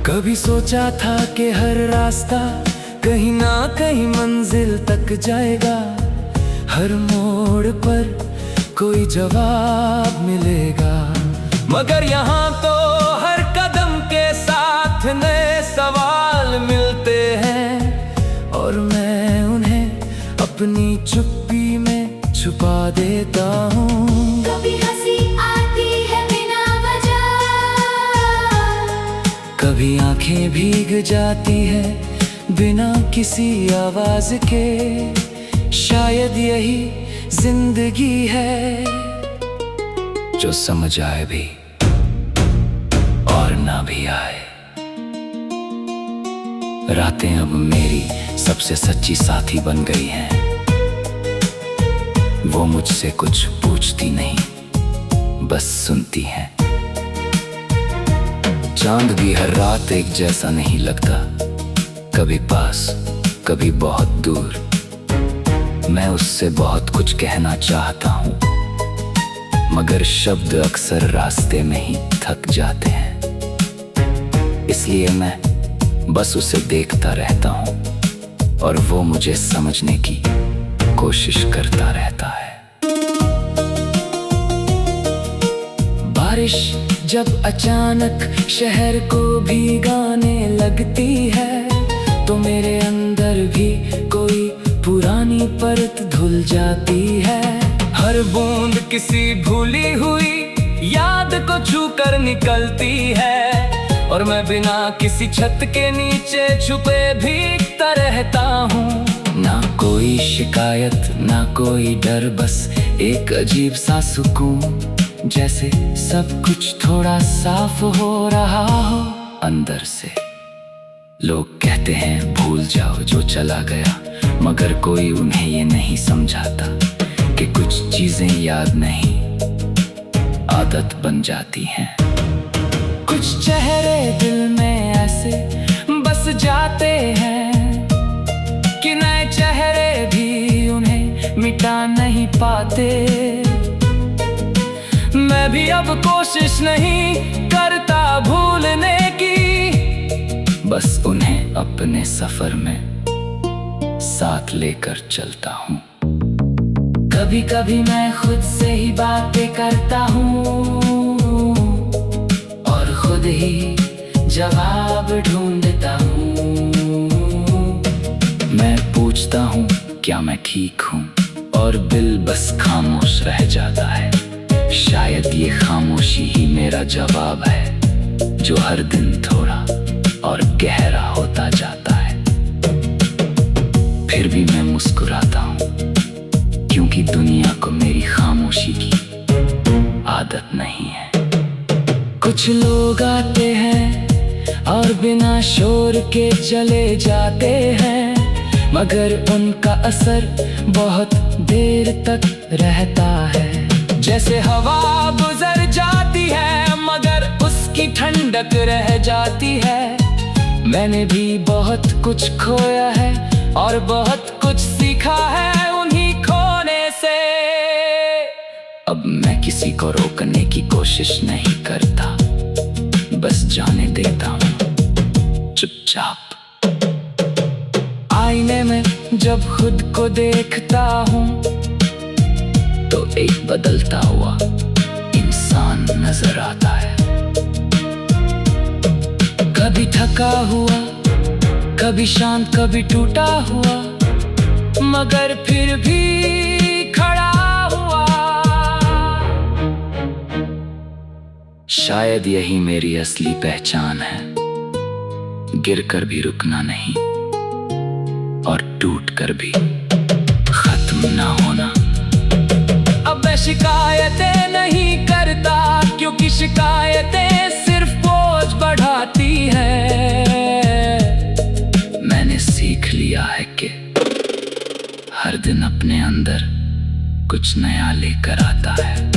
कभी सोचा था कि हर रास्ता कहीं ना कहीं मंजिल तक जाएगा, हर मोड़ पर कोई जवाब मिलेगा। मगर यहाँ तो हर कदम के साथ नए सवाल मिलते हैं, और मैं उन्हें अपनी चुप्पी में छुपा देता हूँ। कभी हंसी आती है बिना वजह, कभी आंखें भीग जाती है बिना किसी आवाज के। शायद यही जिंदगी है, जो समझ आए भी और ना भी आए। रातें अब मेरी सबसे सच्ची साथी बन गई हैं। वो मुझसे कुछ पूछती नहीं, बस सुनती हैं। चांद भी हर रात एक जैसा नहीं लगता, कभी पास कभी बहुत दूर। मैं उससे बहुत कुछ कहना चाहता हूँ, मगर शब्द अक्सर रास्ते में ही थक जाते हैं। इसलिए मैं बस उसे देखता रहता हूँ, और वो मुझे समझने की कोशिश करता रहता है। बारिश जब अचानक शहर को भीगाने लगती है, तो मेरे अंदर भी कोई पुरानी परत धुल जाती है। हर बूंद किसी भूली हुई याद को छू कर निकलती है, और मैं बिना किसी छत के नीचे छुपे भीगता रहता हूँ। ना कोई शिकायत ना कोई डर, बस एक अजीब सा सुकून, जैसे सब कुछ थोड़ा साफ हो रहा हो अंदर से। लोग कहते हैं भूल जाओ जो चला गया, मगर कोई उन्हें ये नहीं समझाता कि कुछ चीजें याद नहीं, आदत बन जाती हैं। कुछ चेहरे दिल में ऐसे बस जाते हैं कि नए चेहरे भी उन्हें मिटा नहीं पाते। मैं भी अब कोशिश नहीं करता भूलने की, बस उन्हें अपने सफर में साथ लेकर चलता हूँ। कभी कभी मैं खुद से ही बातें करता हूँ, और खुद ही जवाब ढूंढता हूँ। मैं पूछता हूँ क्या मैं ठीक हूँ, और दिल बस खामोश रह जाता है। शायद ये खामोशी ही मेरा जवाब है, जो हर दिन थोड़ा और गहरा होता जाता है। फिर भी मैं मुस्कुराता हूँ, क्योंकि दुनिया को मेरी खामोशी की आदत नहीं है। कुछ लोग आते हैं और बिना शोर के चले जाते हैं, मगर उनका असर बहुत देर तक रहता है। जैसे हवा गुजर जाती है, मगर उसकी ठंडक रह जाती है। मैंने भी बहुत कुछ खोया है और बहुत कुछ सीखा है उन्हीं खोने से। अब मैं किसी को रोकने की कोशिश नहीं करता, बस जाने देता हूँ चुपचाप। आईने में जब खुद को देखता हूँ, तो एक बदलता हुआ इंसान नजर आता है। कभी थका हुआ, कभी शांत, कभी टूटा हुआ, मगर फिर भी खड़ा हुआ। शायद यही मेरी असली पहचान है, गिरकर भी रुकना नहीं, और टूटकर भी खत्म ना होना। अब मैं शिकायतें नहीं करता, क्योंकि शिकायतें सिर्फ बोझ बढ़ाती है। मैंने सीख लिया है कि हर दिन अपने अंदर कुछ नया लेकर आता है।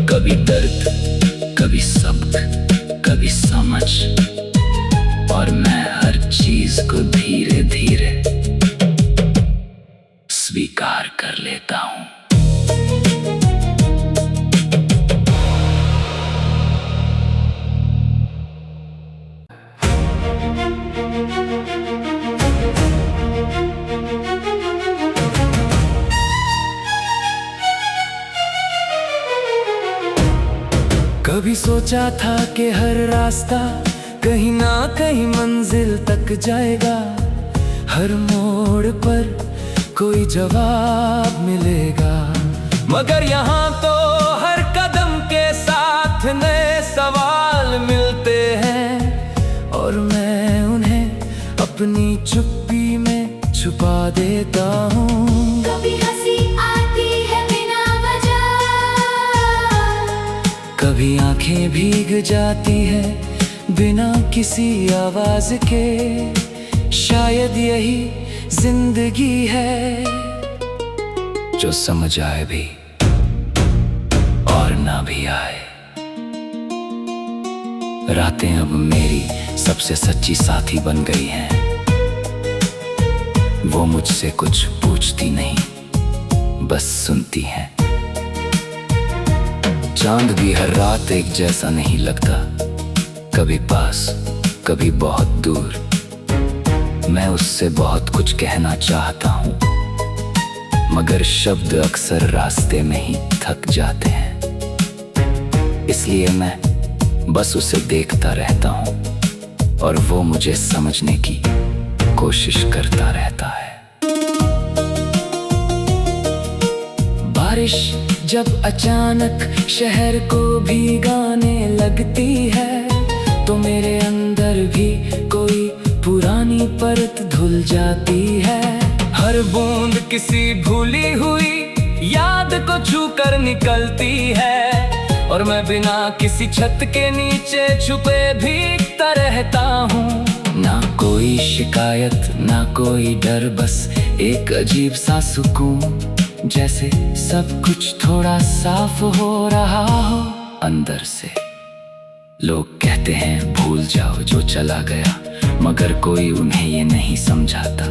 कभी दर्द, कभी सबक, कभी समझ, और मैं हर चीज को धीरे धीरे कभी सोचा था कि हर रास्ता कहीं ना कहीं मंजिल तक जाएगा, हर मोड़ पर कोई जवाब मिलेगा। मगर यहाँ तो हर कदम के साथ नए सवाल मिलते हैं, और मैं उन्हें अपनी चुप्पी में छुपा देता हूँ। कभी हंसी आती है बिना वजह, कभी आंखें भीग जाती है बिना किसी आवाज के। शायद यही जिंदगी है, जो समझ आए भी और ना भी आए। रातें अब मेरी सबसे सच्ची साथी बन गई हैं। वो मुझसे कुछ पूछती नहीं, बस सुनती हैं। चांद भी हर रात एक जैसा नहीं लगता, कभी पास कभी बहुत दूर। मैं उससे बहुत कुछ कहना चाहता हूँ, मगर शब्द अक्सर रास्ते में ही थक जाते हैं। इसलिए मैं बस उसे देखता रहता हूँ, और वो मुझे समझने की कोशिश करता रहता है। बारिश जब अचानक शहर को भीगाने लगती है, तो मेरे अंदर भी कोई पुरानी परत धुल जाती है। हर बूंद किसी भूली हुई याद को छू कर निकलती है, और मैं बिना किसी छत के नीचे छुपे भीगता रहता हूँ। ना कोई शिकायत ना कोई डर, बस एक अजीब सा सुकून, जैसे सब कुछ थोड़ा साफ हो रहा हो अंदर से। लोग कहते हैं भूल जाओ जो चला गया, मगर कोई उन्हें ये नहीं समझाता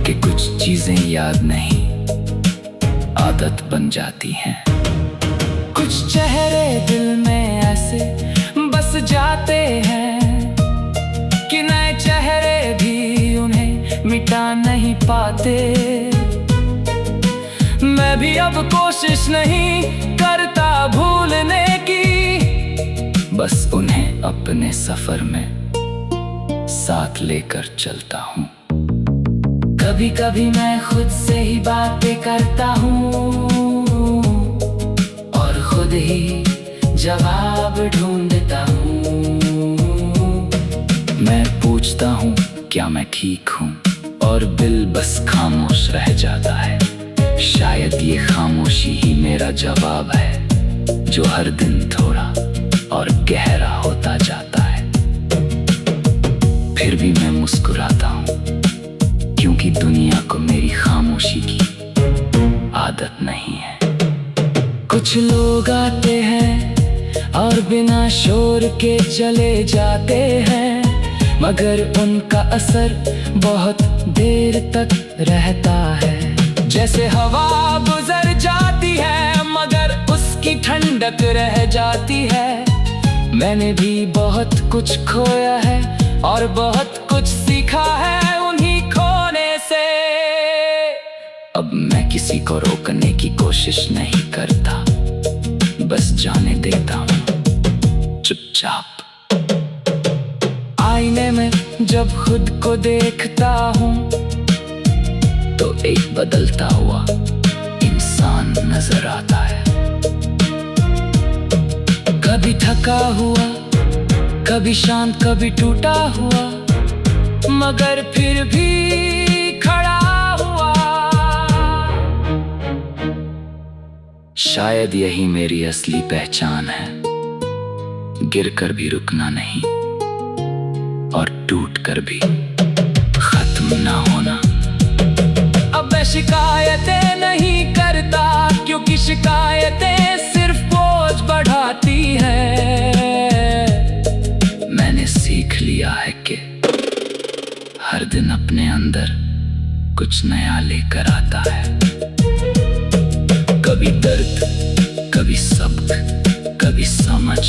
कि कुछ चीजें याद नहीं, आदत बन जाती हैं। कुछ चेहरे दिल में ऐसे बस जाते हैं कि नए चेहरे भी उन्हें मिटा नहीं पाते। मैं भी अब कोशिश नहीं करता भूलने की, बस उन्हें अपने सफर में साथ लेकर चलता हूँ। कभी कभी मैं खुद से ही बातें करता हूँ, और खुद ही जवाब ढूंढता हूँ। मैं पूछता हूँ क्या मैं ठीक हूँ, और दिल बस खामोश रह जाता है। शायद ये खामोशी ही मेरा जवाब है, जो हर दिन थोड़ा और गहरा होता जाता है। फिर भी मैं मुस्कुराता हूँ, क्योंकि दुनिया को मेरी खामोशी की आदत नहीं है। कुछ लोग आते हैं और बिना शोर के चले जाते हैं, मगर उनका असर बहुत देर तक रहता है। जैसे हवा गुजर जाती है मगर उसकी ठंडक रह जाती है। मैंने भी बहुत कुछ खोया है और बहुत कुछ सीखा है उन्हीं खोने से। अब मैं किसी को रोकने की कोशिश नहीं करता, बस जाने देता हूँ चुपचाप। आईने में जब खुद को देखता हूँ तो एक बदलता हुआ इंसान नजर आता है। कभी थका हुआ, कभी शांत, कभी टूटा हुआ, मगर फिर भी खड़ा हुआ। शायद यही मेरी असली पहचान है, गिरकर भी रुकना नहीं और टूटकर भी खत्म ना होना। अब मैं शिकायतें नहीं करता, क्योंकि शिकायतें सिर्फ बोझ बढ़ाती है। मैंने सीख लिया है कि हर दिन अपने अंदर कुछ नया लेकर आता है। कभी दर्द, कभी सबक, कभी समझ,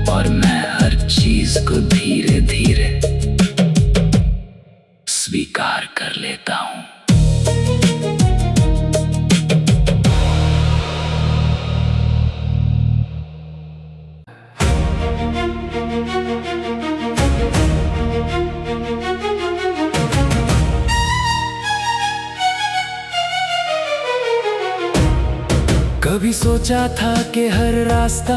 और मैं हर चीज को धीरे धीरे स्वीकार कर लेता हूँ। कभी सोचा था कि हर रास्ता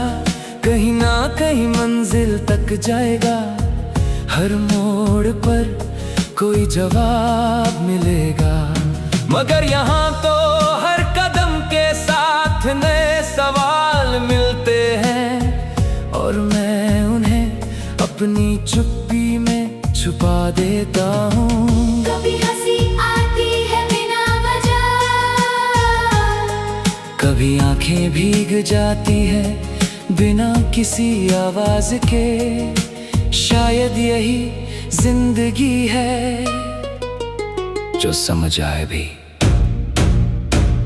कहीं ना कहीं मंजिल तक जाएगा, हर मोड़ पर कोई जवाब मिलेगा। मगर यहाँ तो हर कदम के साथ नए सवाल मिलते हैं, और मैं उन्हें अपनी चुप्पी में छुपा देता हूँ। कभी हंसी आती है बिना वजह, कभी आंखें भीग जाती है बिना किसी आवाज के। शायद यही जिंदगी है, जो समझ आए भी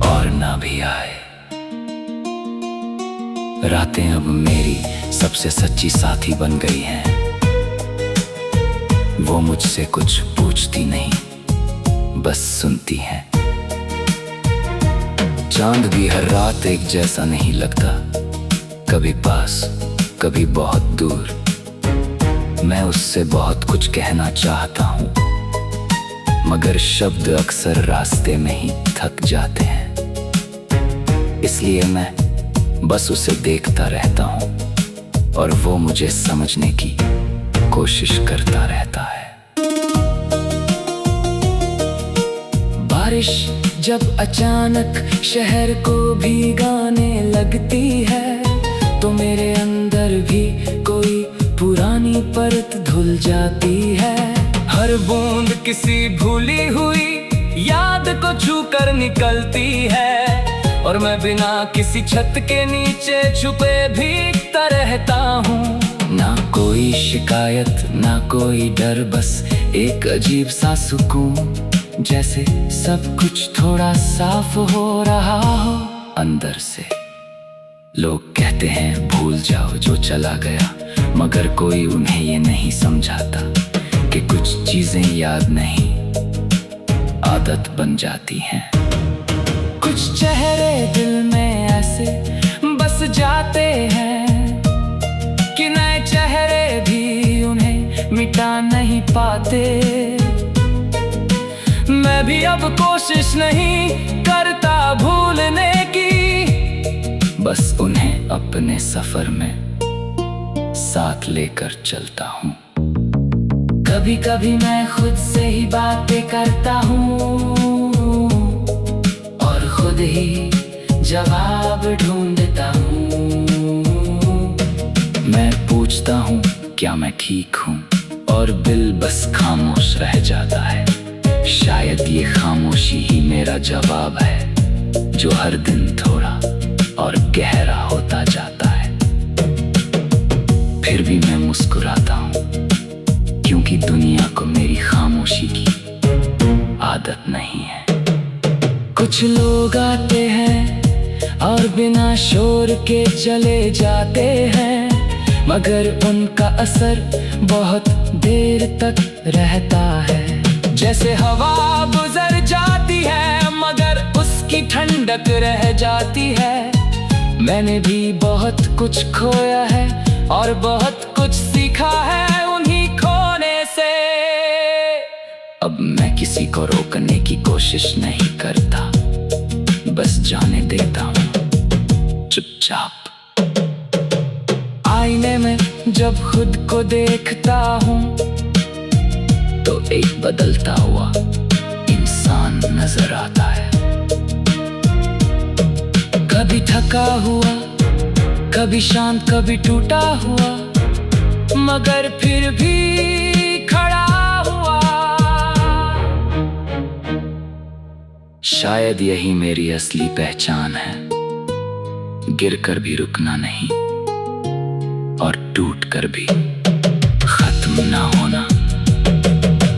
और ना भी आए। रातें अब मेरी सबसे सच्ची साथी बन गई हैं। वो मुझसे कुछ पूछती नहीं, बस सुनती हैं। चांद भी हर रात एक जैसा नहीं लगता, कभी पास कभी बहुत दूर। मैं उससे बहुत कुछ कहना चाहता हूँ, मगर शब्द अक्सर रास्ते में ही थक जाते हैं। इसलिए मैं बस उसे देखता रहता हूँ, और वो मुझे समझने की कोशिश करता रहता है। बारिश जब अचानक शहर को भीगाने लगती है, तो मेरे अंदर भी कोई पुरानी परत धुल जाती है। हर बूंद किसी भूली हुई याद को छू कर निकलती है, और मैं बिना किसी छत के नीचे छुपे भीगता रहता हूँ। ना कोई शिकायत ना कोई डर, बस एक अजीब सा सुकून, जैसे सब कुछ थोड़ा साफ हो रहा हो अंदर से। लोग कहते हैं भूल जाओ जो चला गया, मगर कोई उन्हें ये नहीं समझाता कि कुछ चीजें याद नहीं, आदत बन जाती हैं। कुछ चेहरे दिल में ऐसे बस जाते हैं कि नए चेहरे भी उन्हें मिटा नहीं पाते। मैं भी अब कोशिश नहीं करता भूलने की, बस उन्हें अपने सफर में साथ लेकर चलता हूँ। कभी कभी मैं खुद से ही बातें करता हूँ, और खुद ही जवाब ढूंढता हूँ। मैं पूछता हूँ क्या मैं ठीक हूँ, और दिल बस खामोश रह जाता है। शायद ये खामोशी ही मेरा जवाब है, जो हर दिन थोड़ा और गहरा होता जाता है। फिर भी मैं मुस्कुराता हूँ, क्योंकि दुनिया को मेरी खामोशी की आदत नहीं है। कुछ लोग आते हैं और बिना शोर के चले जाते हैं, मगर उनका असर बहुत देर तक रहता है। जैसे हवा गुजर जाती है मगर उसकी ठंडक रह जाती है। मैंने भी बहुत कुछ खोया है और बहुत कुछ सीखा है उन्हीं खोने से। अब मैं किसी को रोकने की कोशिश नहीं करता, बस जाने देता हूँ चुपचाप। आईने में जब खुद को देखता हूँ तो एक बदलता हुआ इंसान नजर आता है। कभी थका हुआ, कभी शांत, कभी टूटा हुआ, मगर फिर भी खड़ा हुआ। शायद यही मेरी असली पहचान है, गिरकर भी रुकना नहीं और टूटकर भी खत्म ना होना।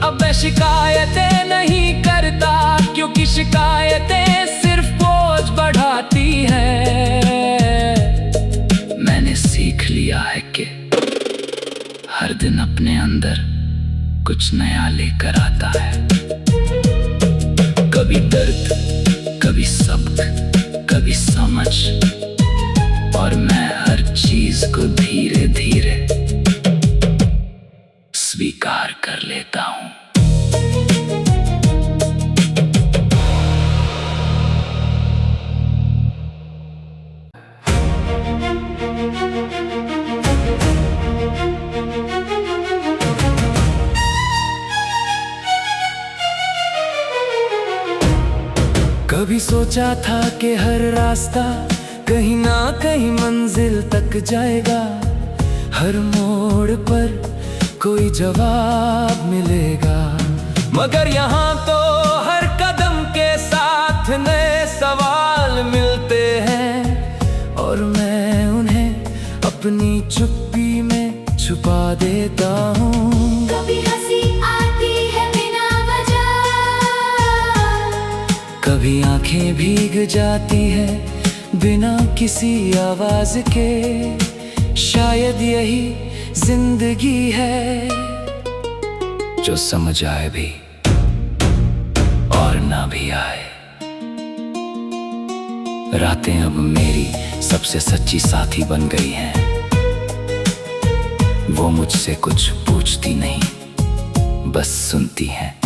अब मैं शिकायतें नहीं करता, क्योंकि शिकायतें सिर्फ बोझ बढ़ाती है। मैंने सीख लिया है कि हर दिन अपने अंदर कुछ नया लेकर आता है। कभी दर्द, कभी सबक, कभी समझ, और मैं हर चीज को धीरे धीरे स्वीकार कर लेता हूँ। कभी सोचा था कि हर रास्ता कहीं ना कहीं मंजिल तक जाएगा, हर मोड़ पर कोई जवाब मिलेगा। मगर यहाँ तो हर कदम के साथ नए सवाल मिलते हैं, और मैं उन्हें अपनी चुप्पी में छुपा देता हूँ। कभी हंसी आती है बिना वजह, कभी आंखें भीग जाती है बिना किसी आवाज के। शायद यही जिंदगी है, जो समझ आए भी और ना भी आए। रातें अब मेरी सबसे सच्ची साथी बन गई हैं। वो मुझसे कुछ पूछती नहीं, बस सुनती हैं।